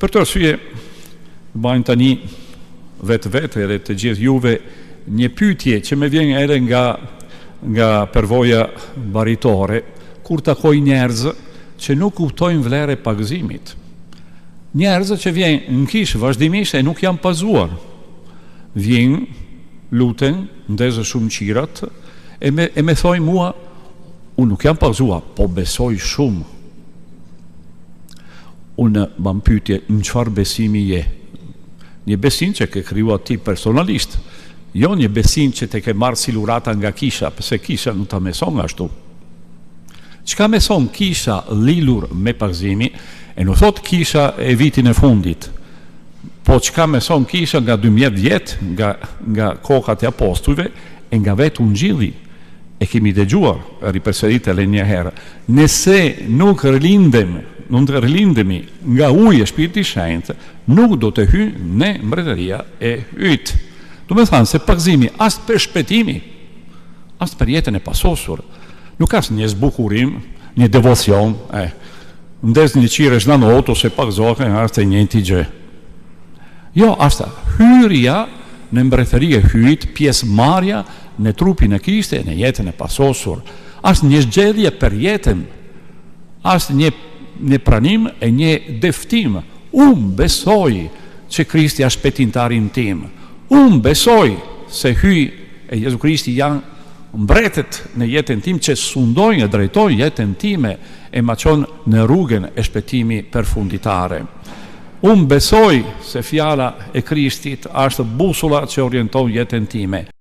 Për të arsye, bajnë tani vetë edhe të gjithë juve një pyetje që me vjen edhe nga përvoja baritore, kur takoj njerëz që nuk kuptojnë vlerë e pagëzimit. Njerëz që vjen në kishë vazhdimisht e nuk janë pazuar. Vjen, luten, ndezë shumë qirat, e me thoj mua, unë nuk jam pazuar, po besoj shumë. Unë më pyetje në çfarë besimi je? Një besim që ke kriju ti personalisht, jo një besim që te ke marrë silurata nga kisha, pëse kisha nuk ta meson ashtu. Çka meson kisha lidhur me pagëzimi, e nuk thot kisha e vitin e fundit, po çka meson kisha nga 12 vjet, nga kokat e apostujve, e nga vetë ungjilli. E kemi dëgjuar ripërsërit edhe një herë. Nëse nuk rilindemi nga uji e Shpirtit Shenjtë, nuk do të hyjë në mbretëria e yt. Do të thënë se pagëzimi as për shpëtimi, as për jetën e pasosur, nuk ka një zbukurim, një devocion, ndes një qire çdo natë ose pagëzohen as të njëjti gjë. Jo, asta hyrja në mbretëri e hyjt, pjesëmarrja në trupin e Krishtit, në jetën e pasosur, as një zgjedhje për jetën, as një pranim e një deftim. Unë besoj që Krishti është shpëtimtarin tim. Unë besoj se hyj e Jezu Krishti janë mbretet në jetën tim që sundojnë e drejtojnë jetën time e ma qonë në rrugën e shpëtimi përfunditare. Unë besoj se fjala e Krishtit është busolla që orienton jetën time.